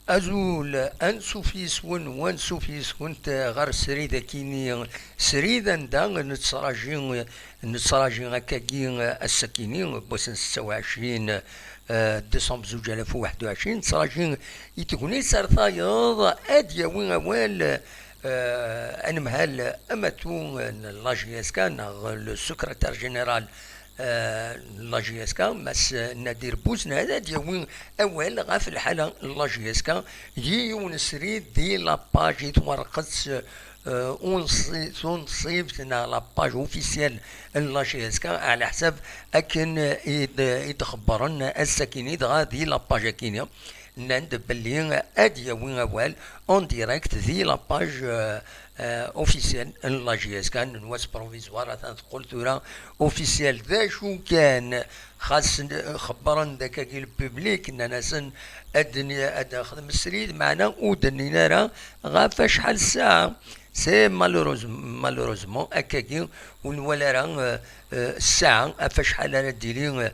أزول أنسوفيس وانسوفيس كنت غير سريدة كيني سريدة دا نتراجي هكاكي السكيني بوسن 26 ديسمبر 2021 نتراجي يتكوني سرطايض أديا وين أوال أنمهال أماتو لاجيسكا لو سكرتير جينيرال لاجيسكا مس نادر بوزنا هذا ديال اول غاف الحاله لاجيسكا يون سريد دي لاباج تورقت اون صيبتنا لاباج اوفيسيال لاجيسكا على حساب اكن يتخبرنا الساكنين غادي لاباج كينيا نند بلي اديا وين اول اون ديريكت دي لاباج اوفيسيال لاجيس كان نواس بروفيزوار تقول ثورا اوفيسيال ذا شو كان خاص خبرن ذاك الببليك ان ناسن الدنيا ادا خدم السريد معنا ودنينا راه غاف شحال الساعه سي مالوروزمون هكاكي ولا راه الساعه افشحال راه ديري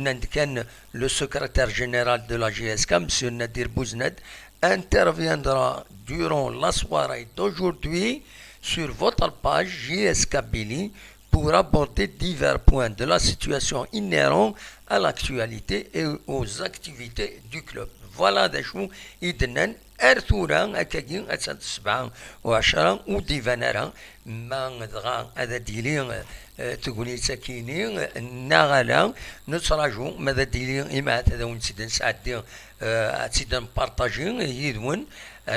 نند كان لو سكرتير جينيرال دو لا جي اس كا مسيو نادر بوزناد interviendra durant la soirée d'aujourd'hui sur votre page JSK Billy pour aborder divers points de la situation inhérents à l'actualité et aux activités du club. Voilà des choses إذن أرثورا أكاكين أتسد 27 وديفانرا ما غدغا هذا ديلي تقولي ساكيني نغالا نتراجو ماذا ديلي إما هذا ونسيد نسعدي تسيد نبارطاجي يدون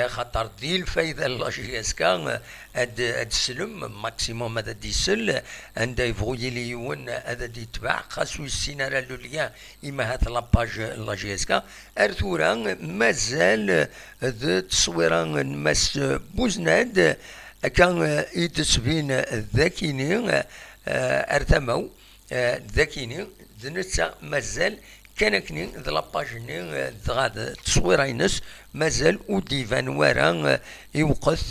خاطر دي الفايدة اللاجيسكا هاد السلم ماكسيموم هذا ديسل عند يبغي لي يون هذا ديتباع خاصو السيناريو لوليا إما هاد لاباج لاجيسكا أرثورا مازال ذا تصويرا مس بوزناد كان يتسبين ذاكيني ارتمو ذاكيني ذنسا مازال كان كني ذا لاباجني ذغاد تصويرينس مازال وديفان ورا يوقف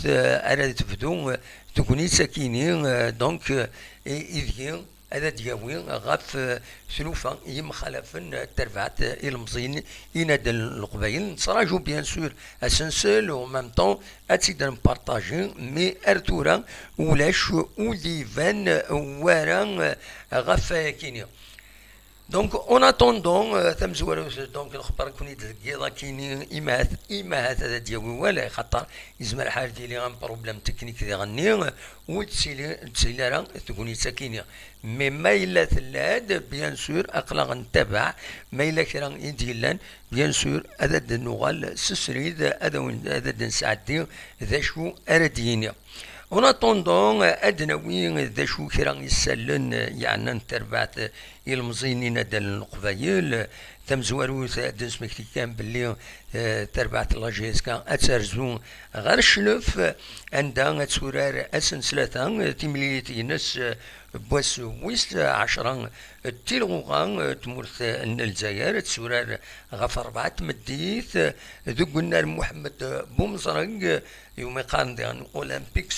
على تبدو تكوني ساكيني دونك إذ هذا دياوي غاف ثلوفا يمخالفن ترفعت المزين ينادى القبايل نتراجو بيان سور اسنسل و ميم طون اتسيد نبارطاجي مي ارتورا ولاش وديفان ورا غاف كينيا دونك اون اتوندون ثم زوالو دونك الخبر كوني دقيقه كاينين ايماهات هذا ديالي ولا خاطر يزمر الحال ديالي غان بروبليم تكنيك دي غني وتسيلي راه تكوني ساكينه مي ما الا ثلاد بيان سور اقلا غنتبع ما الا كرا يديلان بيان سور هذا النغال سسريد هذا نسعدي ذا شو اردينيا اون اتوندون ادناوي ذا شو كرا يسالن يعني نتربعت المزينين ديال القبايل تم زوارو دنس مكتي كان باللي تربعت لاجيسكا اترزو غير الشلف عندها تسورار اسنسلة تمليتي ناس بواس ويست 10 تيلغوغان تمورث الجزائر تسورار غف 4 مديث ذوك النار محمد بومزرق يوم يقارن ديال اولمبيك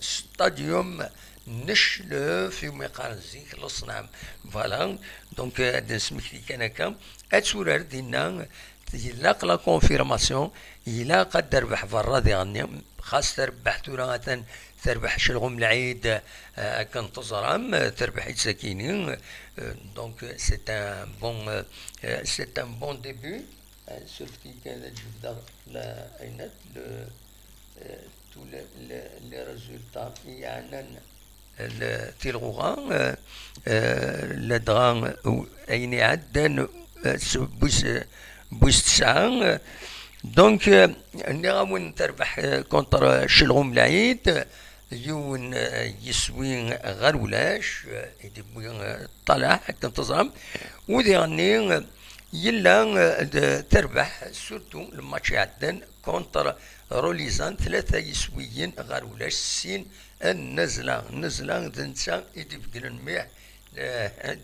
ستاديوم نشلف يوم يقارن زيك الصنام فوالا دونك هاد سميتي كان هكا هاد سورار ديالنا يلاق لا كونفيرماسيون إلا قد تربح برا ديالنا خاص تربح تورا تربح شلغم العيد كنتظرام تربح ساكينين دونك سي ان بون ديبي سورتي كان جبدا لا عينات تو لي ريزولتا يعني تيلغوغان لدغان ايني عدن بوس 9 دونك نغاون تربح كونتر شلغم العيد يون يسوي غير ولاش يدي طلع كنتظرم وديغني يلا تربح سورتو الماتش عدن كونتر روليزان 3 يسويين غير ولاش سين النزله دنسا يدي بقلن مليح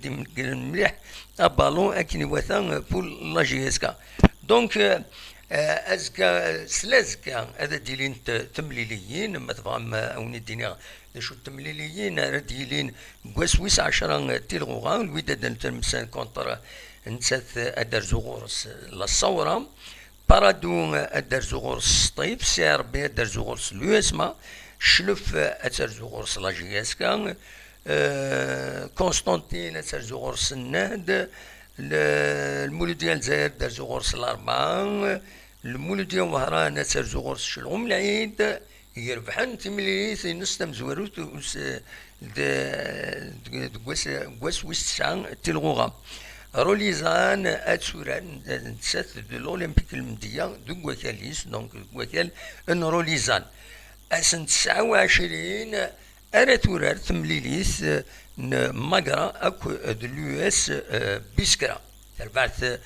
دي بقلن مليح ابالون اكني وثان بول لاجيسكا دونك ازكا سلازكا هذا ديلين تمليليين ما تفهم اوني الدنيا شو التمليليين راه ديلين بوسويس 10 تيلغوغان الوداد تمسان كونتر نسات ادر زغورس للصوره بارادو ادرزو غورس السطيف سي ار بي ادرزو غورس اليوسما شلف اترزو غورس لاجياسكا كونستانتين اترزو غورس النهد المولود ديال الجزائر درزو غورس الاربعة المولود ديال وهران اترزو غورس شلغم العيد يربحن تمليث نستم زواروت دواس ويستسعان تلغوغا روليزان اتسوران نسات دو الاولمبيك المندية دو وكاليس دونك وكال ان روليزان اسن 29 اراتورار تمليليث ماغرا اكو دو اليو اس بيسكرا تربعت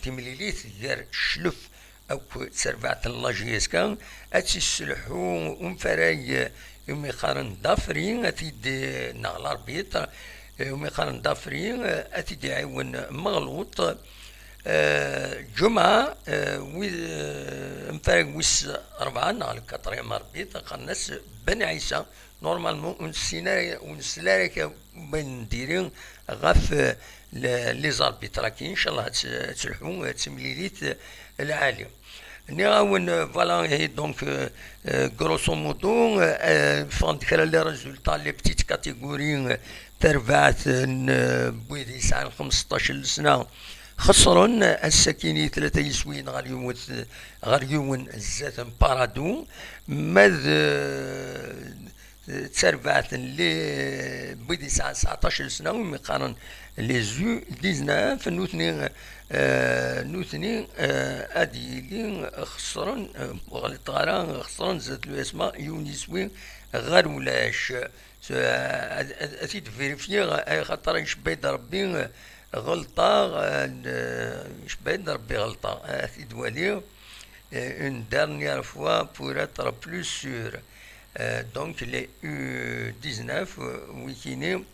تمليليث غير شلف اكو تربعت اللاجيسكا اتي السلحو ومفراي يومي قارن دافرين اتيد نغلار بيت يومي قارن دافرين اتيد عيون مغلوط جمعة مفارق ويس 4 نغل 4 مربيط قرناس بن عيسى نورمالمون ونسلارك بين ديرين غاف لي زاربيتراكي ان شاء الله تسلحو تمليليت العالي نيغاون فوالا هي دونك غروسو مودو فان كرا لي ريزولتا لي بتيت كاتيغوري تربعت بويدي ساعة 15 سنة خسرن السكيني 3 يسوين غاليون الزات بارادو ماذ تربعت اللي بويدي ساعة 19 سنة ومقارن لي زو 19 نوثني اديلين خسرن غلط غران خسرن زاد لو اسماء يونيسوين غير ولاش اثيد فيريفيي خاطر يشبيد ربي غلطة يشبيد ربي غلطة اثيد والي une dernière fois pour être plus sûr donc les U19 ويكيني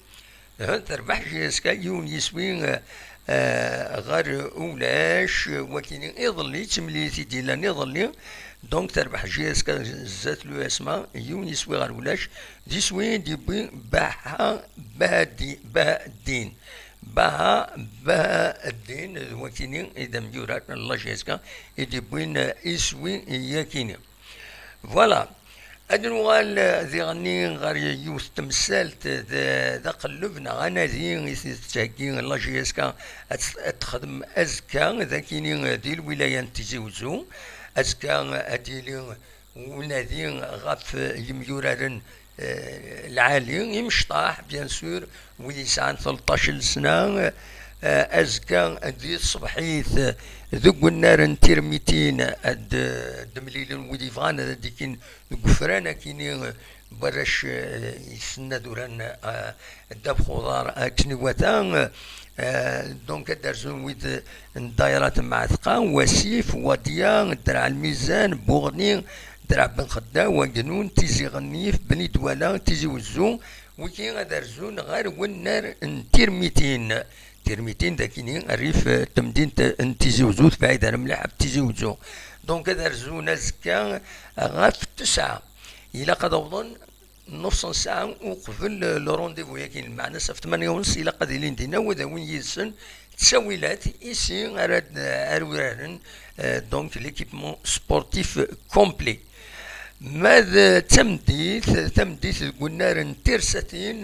تربح جيسكا يونيسوين غير اولاش ولكن يظلي تمليتي ديالنا يظلي دونك تربح جيسكا زات لو اسما يونس غير اولاش دي سوين دي بوين باها الدين باها الدين ولكن اذا ميورات الله جيسكا دي بوين اسوين ياكيني فوالا أدنوال ذي غني غير يوث تمثالت ذا قلبنا غانا ذي تاكين الله جيسكا تخدم أزكا ذا كيني دي الولاية تيزيوزو أزكا أديلي ونادي غاف يميورارن العالي يمشطاح بيان سور ولي ساعة 13 سنة أزكا دي الصبحيث ذوق النار نتيرميتين دمليل وديفان ديكين قفرانا كيني برش يسنى دوران الدب خضار كنواتان دونك درزون ويد دايرات معثقة وسيف وديان درع الميزان بوغني درع بن خدا وجنون تيزي غنيف بني دوالا تيزي وزو وكي درزون غير والنار نتيرميتين تيرميتين داكيني الريف تمدين تيزي وزو بعيد على ملاح تيزي وزو دونك درزونا زكا غاف 9 إلا قد أوضن نص ساعة وقبل لو رونديفو ياكين معنا في 8 ونص إلا قد يلين دينا وذا وين يسن تساويلات إيسي أراد أروارن دونك ليكيبمون سبورتيف كومبلي ماذا تمديث قلنا تيرساتين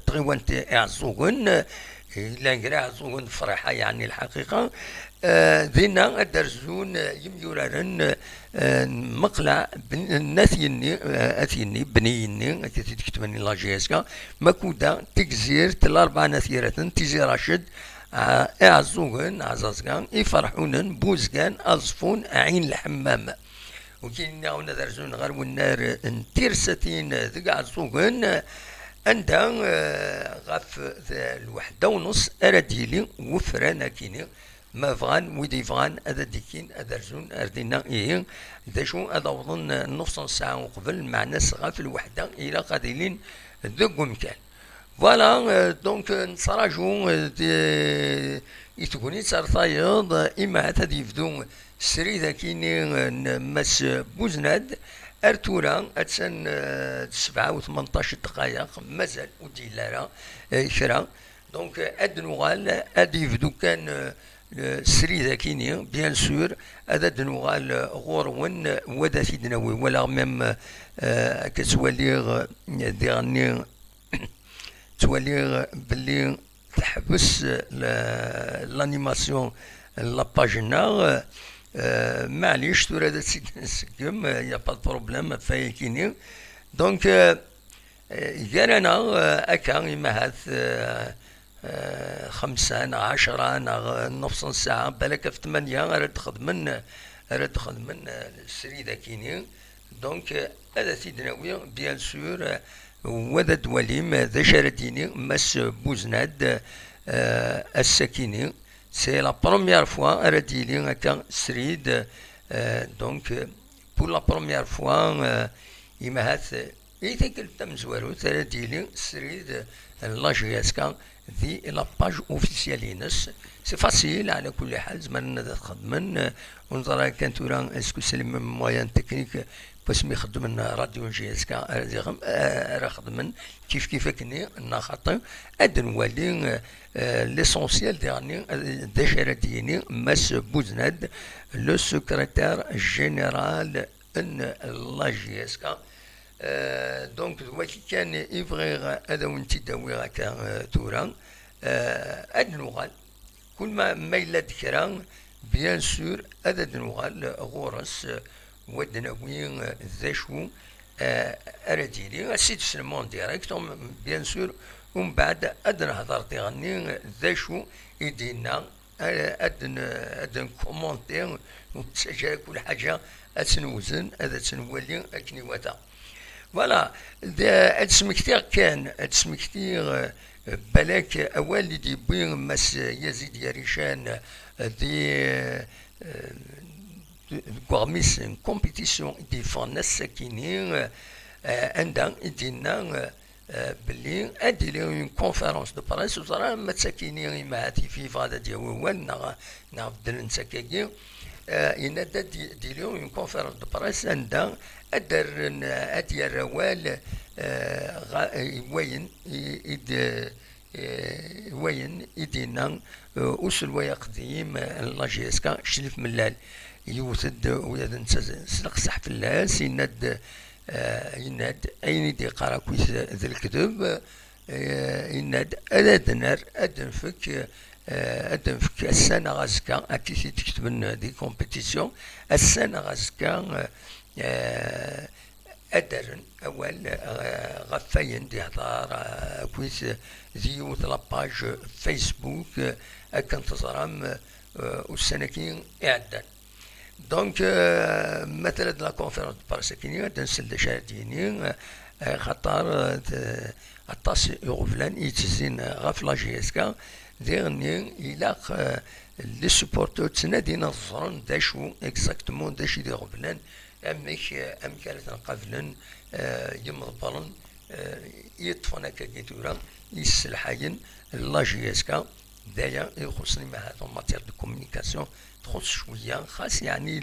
تغيوان اعزوغن إلا نقرا عزوغن فرحة يعني الحقيقة ذينا درزون يميورارن مقلع أثيني بنيني كتبني لاجيسكا مكودا تكزير الأربع نثيرات تيزي راشد اعزوغن عزازكان يفرحونن بوزكان أزفون عين الحمام وكاين هنا درزون غير والنار نتيرساتين ذيك عزوغن عندها غاف الوحدة ونص أراديلي وفرانا كيني ما فغان ويدي فغان هذا ديكين أدرزون أردينا إيه ذا شو هذا وظن نص ساعة وقبل مع ناس غاف الوحدة إلى قادلين ذوق مكان فوالا دونك نتراجعو يتكوني ترطايض إما هذا يفدو سري ذا كيني مس بوزناد أرتورا أتسن 7 و18 دقائق مازال ودي لارا كرا دونك أدنوغال أدي يفدو كان سري ذاكيني بيان سور هذا دنوغال غورون ودا سيدناوي ولا ميم كتولي ديغني تولي باللي تحبس لانيماسيون لاباجنا معليش تورا هذا سيدنا نسقم يا با بروبليم فايكيني دونك قال انا اكا ما هاث 5 10 نص ساعة بالك في 8 راه تخدم السري ذاكيني دونك هذا سيدنا بيان سور وذا دوليم ذا شرديني مس بوزناد السكيني سي لا بروميير فوا رديلي هكا سريد دونك بور لا بروميير فوا يما هاث يتاكل تم زوارو رديلي سريد لاجياسكا ذي لاباج اوفيسيالينس سي فاسيل على كل حال زمان تخدمن ونظرا كانت ورا اسكو سلم موان تكنيك باش ما يخدم راديو جياسكا راه خدمن كيف كني نخاطر اد نولي ليسونسيال ديالني ديجا ديني ماس بوزناد لو سكرتير جينيرال ان لا جياسكا دونك دلوقتي كان يبغي هذا وانت داوي هكا تورا هاد النغال كل ما إلا ذكرى بيان سور هذا النغال غورس ودناوي ذا شو أرديلي سيت سلمون ديريكت بيان سور ومن بعد أدنا هضر تغني ذا شو يدينا أدن كومونتير وتسجل كل حاجة أتنوزن هذا تنولي أكني وتا فوالا هاد سمكتير كان هاد سمكتير بلاك أول دي بين مس يزيد يريشان دي كوغميس كومبيتيسيون دي فان الساكنين عندها دينا بلي ادي لي اون كونفيرونس دو بريس وزرا ما تساكيني ما هاتي في فادا ديال نعبد نساكاكي ينادى دي لي اون كونفيرونس دو بريس عندها ادر ادي الروال وين يدينا وصل ويا قديم لاجيسكا شلف ملال يوثد ويا سلق صح في اللاس يناد اين يدي قرا كويس ذا الكتب يناد ادنر ادنفك السنه غازكا اكيد تكتب لنا دي كومبيتيسيون السنه غازكا أدرن أول غفاين دي هضار كويس زيوت لاباج فيسبوك أكن تزرم والسنكين إعداد دونك مثلا لا كونفيرونس بارسكينية دنسل شاديني خطر الطاس يغفلان يتزين غف لاجيسكا ديرني إلاق لي سوبورتو تنادي نظرن داشو اكزاكتومون داشي دي غفلان أمك كانت قبلا يمضبرن يطفنا كجيتورا يسلحين لاجيسكا دايا يخصني مع هذا ماتير دو كومونيكاسيون تخص شويه خاص يعني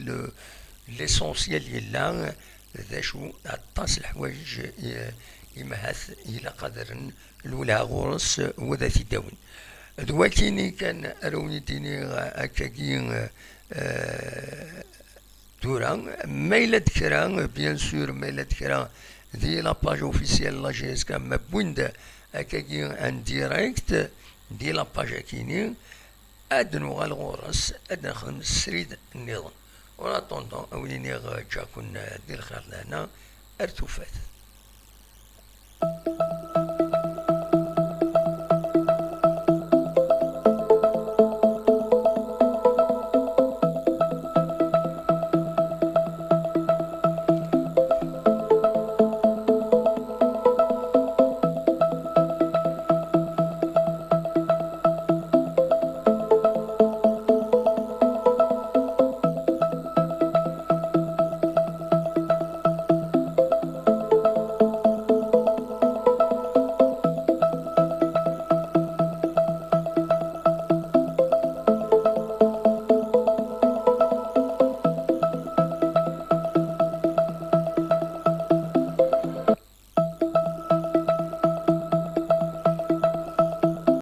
ليسونسيال يلا ذا شو الطاس الحوايج يمهث الى قدر الاولى غورس وذا في داون دلوقتي كان روني ديني هكاكي تورا مايلة كرا بيان سور مايلة كرا دي لاباج اوفيسيال لا جي اس كا مبوند هكاكي ان ديريكت دي لاباج كيني ادنو غالغورس ادن نخدم السريد النظام ولا طوندون اوليني جاكون دير خير لنا ارتوفات